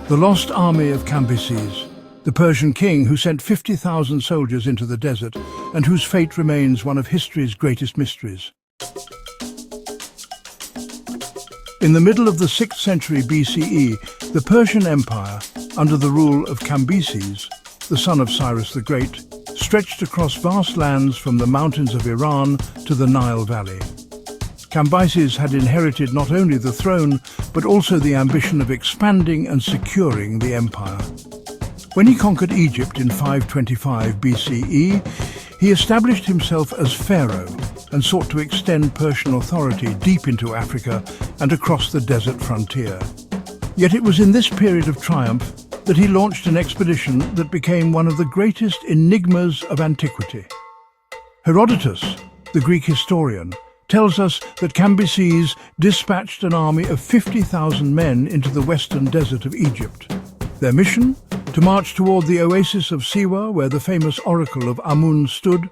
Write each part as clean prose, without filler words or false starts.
The lost army of Cambyses, the Persian king who sent 50,000 soldiers into the desert and whose fate remains one of history's greatest mysteries. In the middle of the 6th century BCE, the Persian Empire, under the rule of Cambyses, the son of Cyrus the Great, stretched across vast lands from the mountains of Iran to the Nile Valley. Cambyses had inherited not only the throne, but also the ambition of expanding and securing the empire. When he conquered Egypt in 525 BCE, he established himself as pharaoh and sought to extend Persian authority deep into Africa and across the desert frontier. Yet it was in this period of triumph that he launched an expedition that became one of the greatest enigmas of antiquity. Herodotus, the Greek historian, tells us that Cambyses dispatched an army of 50,000 men into the western desert of Egypt. Their mission? To march toward the oasis of Siwa, where the famous oracle of Amun stood.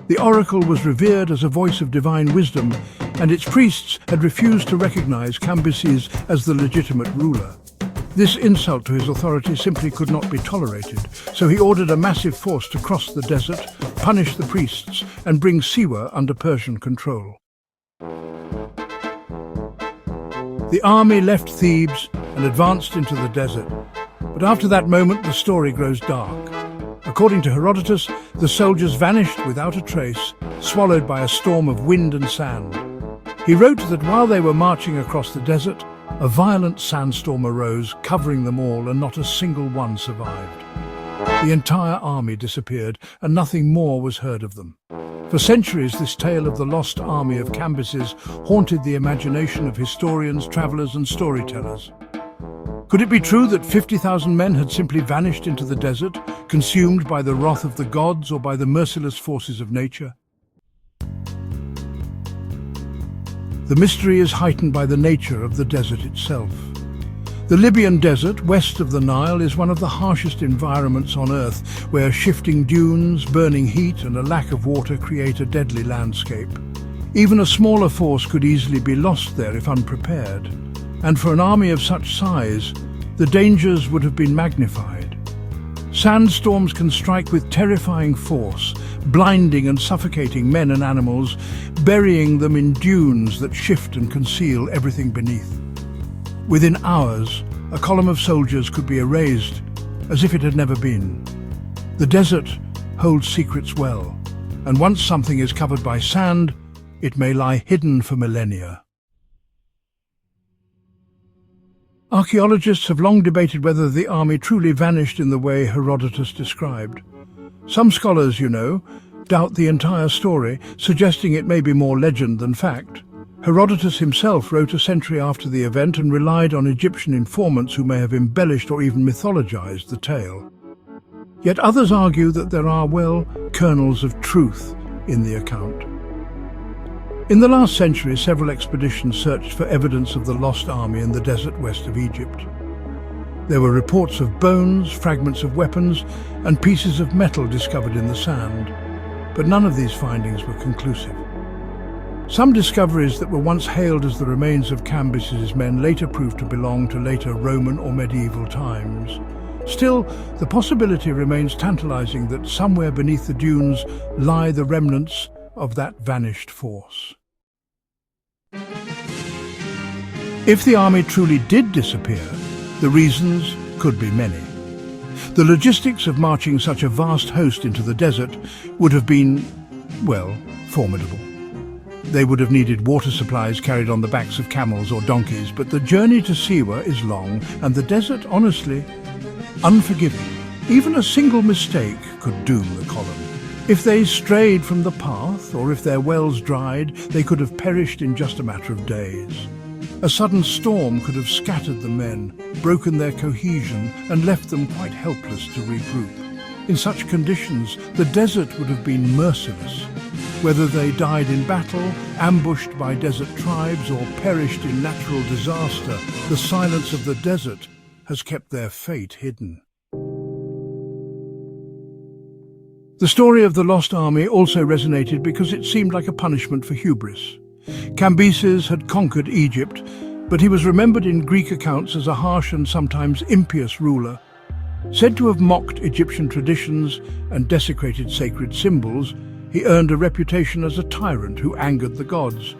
The oracle was revered as a voice of divine wisdom, and its priests had refused to recognize Cambyses as the legitimate ruler. This insult to his authority simply could not be tolerated, so he ordered a massive force to cross the desert, punish the priests, and bring Siwa under Persian control. The army left Thebes and advanced into the desert. But after that moment, the story grows dark. According to Herodotus, the soldiers vanished without a trace, swallowed by a storm of wind and sand. He wrote that while they were marching across the desert, a violent sandstorm arose, covering them all, and not a single one survived. The entire army disappeared, and nothing more was heard of them. For centuries, this tale of the lost army of Cambyses haunted the imagination of historians, travelers, and storytellers. Could it be true that 50,000 men had simply vanished into the desert, consumed by the wrath of the gods or by the merciless forces of nature? The mystery is heightened by the nature of the desert itself. The Libyan desert, west of the Nile, is one of the harshest environments on Earth, where shifting dunes, burning heat, and a lack of water create a deadly landscape. Even a smaller force could easily be lost there if unprepared. And for an army of such size, the dangers would have been magnified. Sandstorms can strike with terrifying force, blinding and suffocating men and animals, burying them in dunes that shift and conceal everything beneath. Within hours, a column of soldiers could be erased, as if it had never been. The desert holds secrets well, and once something is covered by sand, it may lie hidden for millennia. Archaeologists have long debated whether the army truly vanished in the way Herodotus described. Some scholars, doubt the entire story, suggesting it may be more legend than fact. Herodotus himself wrote a century after the event and relied on Egyptian informants who may have embellished or even mythologized the tale. Yet others argue that there are, kernels of truth in the account. In the last century, several expeditions searched for evidence of the lost army in the desert west of Egypt. There were reports of bones, fragments of weapons, and pieces of metal discovered in the sand, but none of these findings were conclusive. Some discoveries that were once hailed as the remains of Cambyses' men later proved to belong to later Roman or medieval times. Still, the possibility remains tantalizing that somewhere beneath the dunes lie the remnants of that vanished force. If the army truly did disappear, the reasons could be many. The logistics of marching such a vast host into the desert would have been, formidable. They would have needed water supplies carried on the backs of camels or donkeys, but the journey to Siwa is long, and the desert, honestly, unforgiving. Even a single mistake could doom the column. If they strayed from the path, or if their wells dried, they could have perished in just a matter of days. A sudden storm could have scattered the men, broken their cohesion, and left them quite helpless to regroup. In such conditions, the desert would have been merciless. Whether they died in battle, ambushed by desert tribes, or perished in natural disaster, the silence of the desert has kept their fate hidden. The story of the lost army also resonated because it seemed like a punishment for hubris. Cambyses had conquered Egypt, but he was remembered in Greek accounts as a harsh and sometimes impious ruler. Said to have mocked Egyptian traditions and desecrated sacred symbols, he earned a reputation as a tyrant who angered the gods.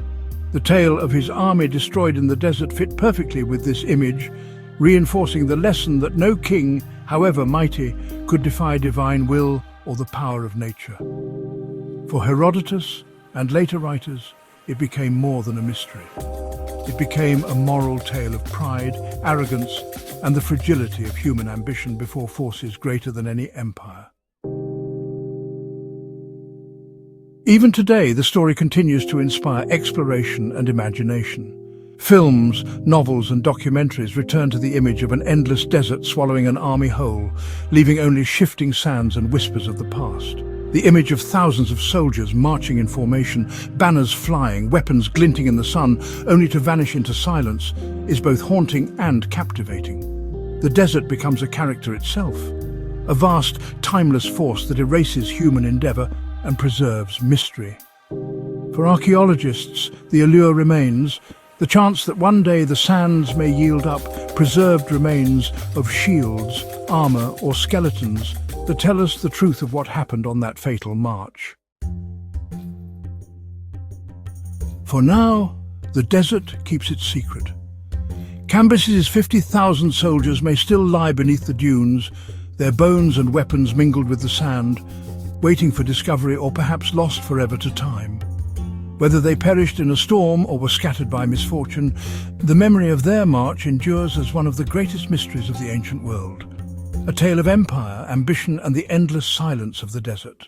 The tale of his army destroyed in the desert fit perfectly with this image, reinforcing the lesson that no king, however mighty, could defy divine will or the power of nature. For Herodotus and later writers, it became more than a mystery. It became a moral tale of pride, arrogance, and the fragility of human ambition before forces greater than any empire. Even today, the story continues to inspire exploration and imagination. Films, novels, and documentaries return to the image of an endless desert swallowing an army whole, leaving only shifting sands and whispers of the past. The image of thousands of soldiers marching in formation, banners flying, weapons glinting in the sun, only to vanish into silence, is both haunting and captivating. The desert becomes a character itself, a vast, timeless force that erases human endeavor and preserves mystery. For archaeologists, the allure remains, the chance that one day the sands may yield up preserved remains of shields, armor, or skeletons that tell us the truth of what happened on that fatal march. For now, the desert keeps its secret. Cambyses' 50,000 soldiers may still lie beneath the dunes, their bones and weapons mingled with the sand, waiting for discovery or perhaps lost forever to time. Whether they perished in a storm or were scattered by misfortune, the memory of their march endures as one of the greatest mysteries of the ancient world. A tale of empire, ambition, and the endless silence of the desert.